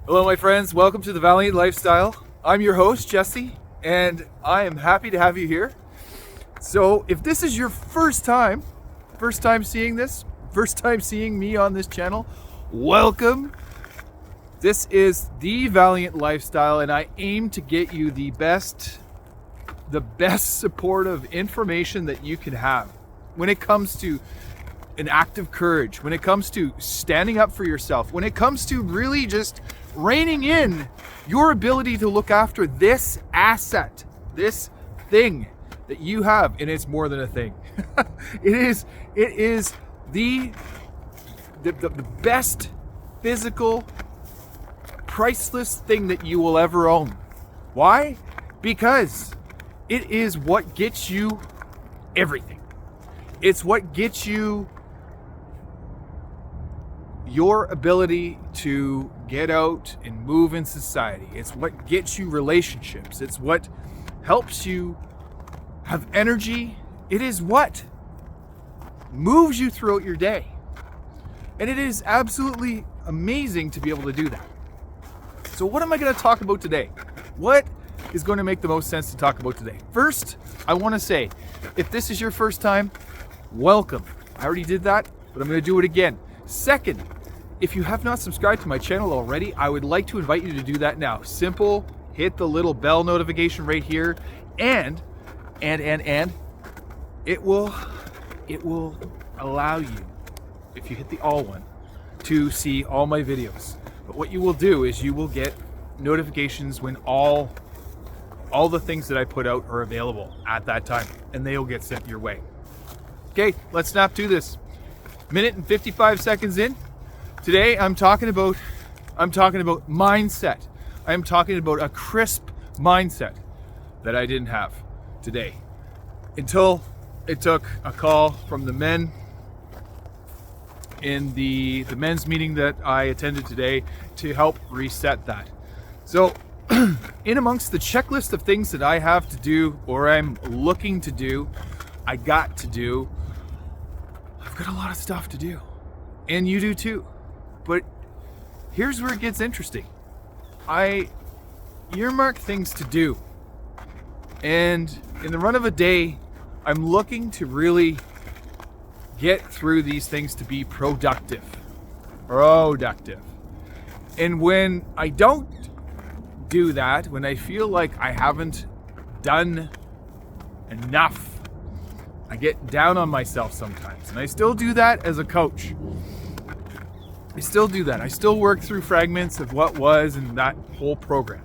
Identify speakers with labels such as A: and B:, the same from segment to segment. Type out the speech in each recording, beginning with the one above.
A: Hello, my friends. Welcome to the Valiant Lifestyle. I'm your host, Jesse, and I am happy to have you here. So, if this is your first time seeing this, first time seeing me on this channel, welcome. This is the Valiant Lifestyle, and I aim to get you the best supportive information that you can have when it comes to an act of courage, when it comes to standing up for yourself, when it comes to really just reining in your ability to look after this asset, this thing that you have. And it's more than a thing. It is the best physical, priceless thing that you will ever own. Why? Because it is what gets you everything. It's what gets you your ability to get out and move in society. It's what gets you relationships. It's what helps you have energy. It is what moves you throughout your day. And it is absolutely amazing to be able to do that. So what am I going to talk about today? What is going to make the most sense to talk about today? First, I want to say, if this is your first time, welcome. I already did that, but I'm going to do it again. Second, if you have not subscribed to my channel already, I would like to invite you to do that now. Simple, hit the little bell notification right here, and it will allow you, if you hit the all one, to see all my videos. But what you will do is you will get notifications when all the things that I put out are available at that time, and they'll get sent your way. Okay, let's snap to this. Minute and 55 seconds in. Today I'm talking about mindset. I'm talking about a crisp mindset that I didn't have today until it took a call from the men in the men's meeting that I attended today to help reset that. So in amongst the checklist of things that I have to do, or I'm looking to do, I've got a lot of stuff to do, and you do too. But here's where it gets interesting. I earmark things to do, and in the run of a day, I'm looking to really get through these things to be productive. And when I don't do that, when I feel like I haven't done enough, I get down on myself sometimes, and I still do that as a coach. I still do that. I still work through fragments of what was in that whole program.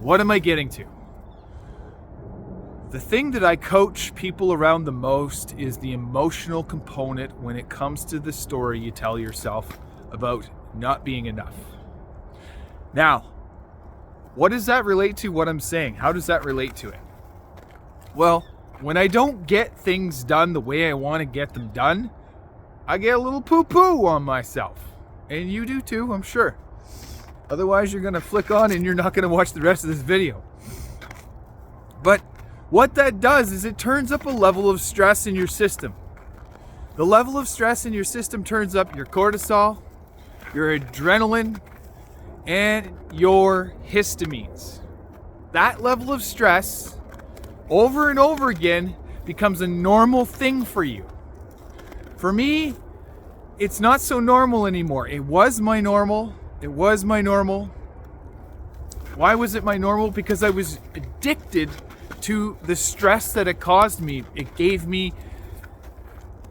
A: What am I getting to? The thing that I coach people around the most is the emotional component when it comes to the story you tell yourself about not being enough. Now, what does that relate to what I'm saying? How does that relate to it? Well, when I don't get things done the way I want to get them done, I get a little poo-poo on myself. And you do too, I'm sure. Otherwise, you're going to flick on and you're not going to watch the rest of this video. But what that does is it turns up a level of stress in your system. The level of stress in your system turns up your cortisol, your adrenaline, and your histamines. That level of stress, over and over again, becomes a normal thing for you. For me, it's not so normal anymore. It was my normal. Why was it my normal? Because I was addicted to the stress that it caused me. It gave me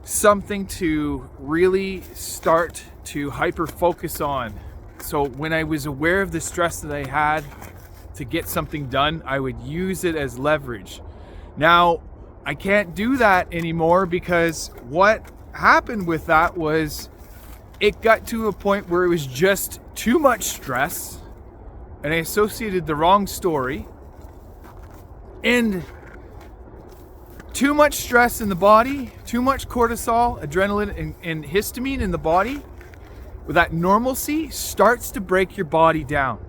A: something to really start to hyper focus on. So when I was aware of the stress that I had to get something done, I would use it as leverage. Now, I can't do that anymore because what happened with that was it got to a point where it was just too much stress, and I associated the wrong story, and too much stress in the body, too much cortisol, adrenaline, and histamine in the body, with that normalcy starts to break your body down.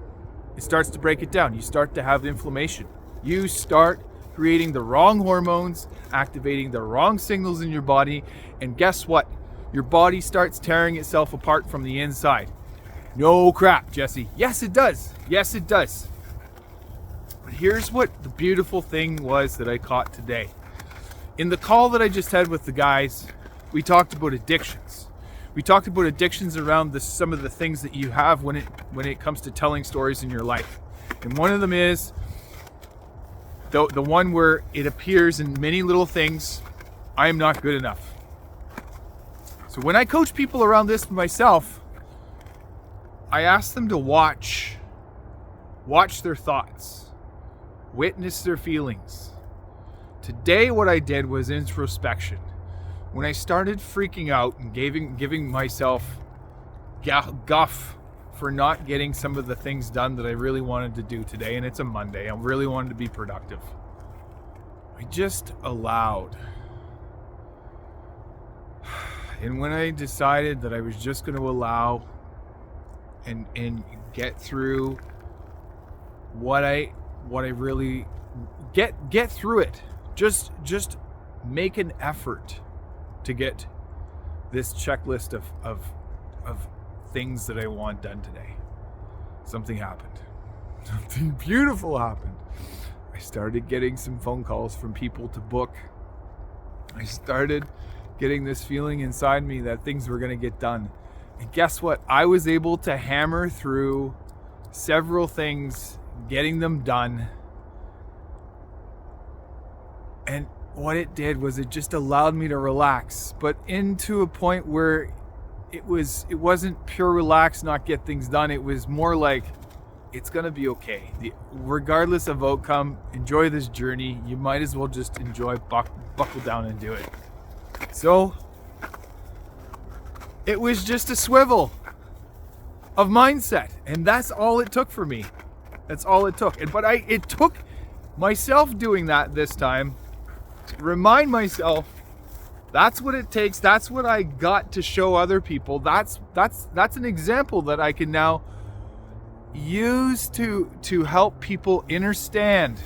A: It starts to break it down. You start to have inflammation. You start creating the wrong hormones, activating the wrong signals in your body, and guess what? Your body starts tearing itself apart from the inside. No crap, Jesse. Yes, it does. Yes, it does. But here's what the beautiful thing was that I caught today. In the call that I just had with the guys, we talked about addictions. We talked about addictions around some of the things that you have when it comes to telling stories in your life. And one of them is the one where it appears in many little things, I am not good enough. So when I coach people around this for myself, I ask them to watch their thoughts, witness their feelings. Today what I did was introspection. When I started freaking out and giving myself guff for not getting some of the things done that I really wanted to do today, and it's a Monday, I really wanted to be productive, I just allowed. And when I decided that I was just going to allow and get through what I really get through it, just make an effort to get this checklist of things that I want done today. Something happened. Something beautiful happened. I started getting some phone calls from people to book. I started getting this feeling inside me that things were going to get done. And guess what? I was able to hammer through several things, getting them done. And what it did was it just allowed me to relax, but into a point where it wasn't pure relax, not get things done. It was more like, it's going to be okay. Regardless of outcome, enjoy this journey. You might as well just enjoy, buckle down and do it. So it was just a swivel of mindset, and that's all it took for me. That's all it took. But it took myself doing that this time to remind myself that's what it takes. That's what I got to show other people. That's an example that I can now use to help people understand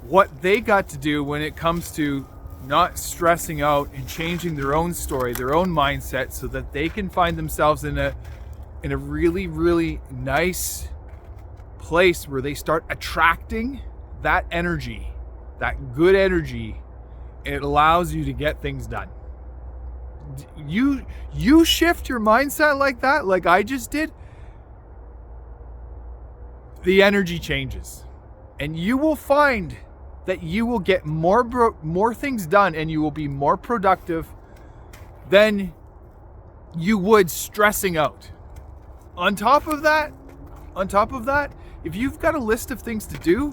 A: what they got to do when it comes to not stressing out and changing their own story, their own mindset, so that they can find themselves in a really, really nice place where they start attracting that energy, that good energy, and it allows you to get things done. You shift your mindset like that, like I just did, the energy changes, and you will find that you will get more things done, and you will be more productive than you would stressing out. On top of that, if you've got a list of things to do,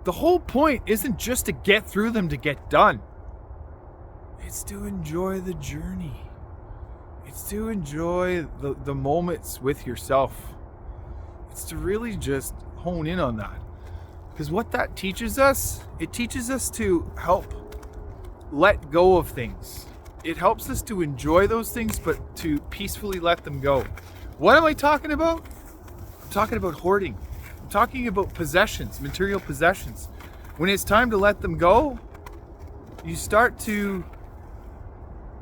A: the whole point isn't just to get through them to get done. It's to enjoy the journey. It's to enjoy the moments with yourself. It's to really just hone in on that. Because what that teaches us, it teaches us to help let go of things. It helps us to enjoy those things, but to peacefully let them go. What am I talking about? I'm talking about hoarding. I'm talking about possessions, material possessions. When it's time to let them go, you start to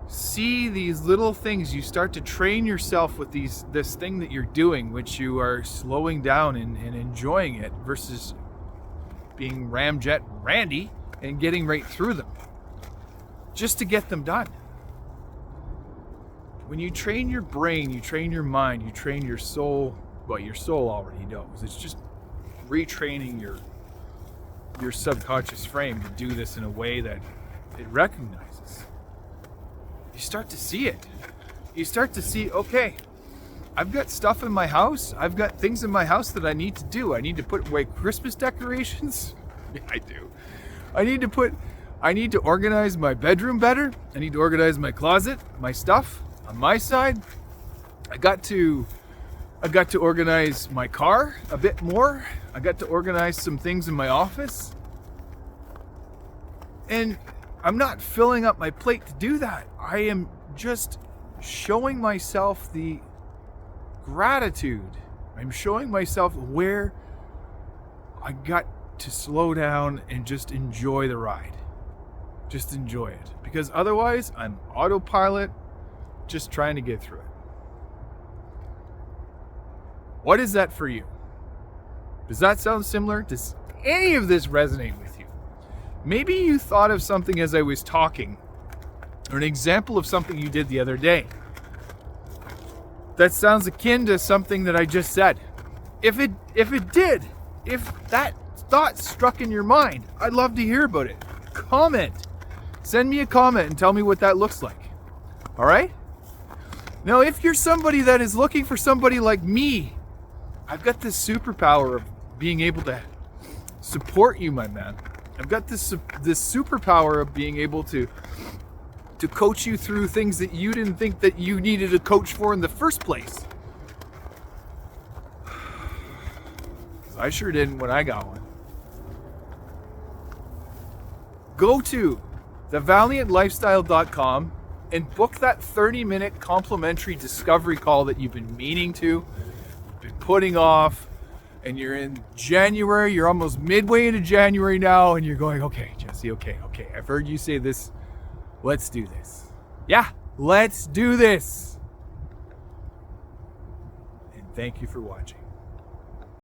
A: see these little things. You start to train yourself with this thing that you're doing, which you are slowing down and enjoying it, versus being ramjet Randy and getting right through them just to get them done. When you train your brain, you train your mind, you train your soul. Well, your soul already knows. It's just retraining your subconscious frame to do this in a way that it recognizes. You start to see it. You start to see, okay, I've got stuff in my house. I've got things in my house that I need to do. I need to put away Christmas decorations. Yeah, I do. I need to organize my bedroom better. I need to organize my closet, my stuff on my side. I got to organize my car a bit more. I got to organize some things in my office. And I'm not filling up my plate to do that. I am just showing myself the gratitude. I'm showing myself where I got to slow down and just enjoy the ride. Just enjoy it. Because otherwise, I'm autopilot, just trying to get through it. What is that for you? Does that sound similar? Does any of this resonate with you? Maybe you thought of something as I was talking, or an example of something you did the other day that sounds akin to something that I just said. If that thought struck in your mind, I'd love to hear about it. Comment. Send me a comment and tell me what that looks like. All right? Now, if you're somebody that is looking for somebody like me, I've got this superpower of being able to support you, my man. I've got this superpower of being able to coach you through things that you didn't think that you needed a coach for in the first place. I sure didn't when I got one. Go to thevaliantlifestyle.com and book that 30-minute complimentary discovery call that you've been meaning to, you've been putting off, and you're in January, you're almost midway into January now, and you're going, okay, Jesse, okay, I've heard you say this. Let's do this. Yeah, let's do this. And thank you for watching.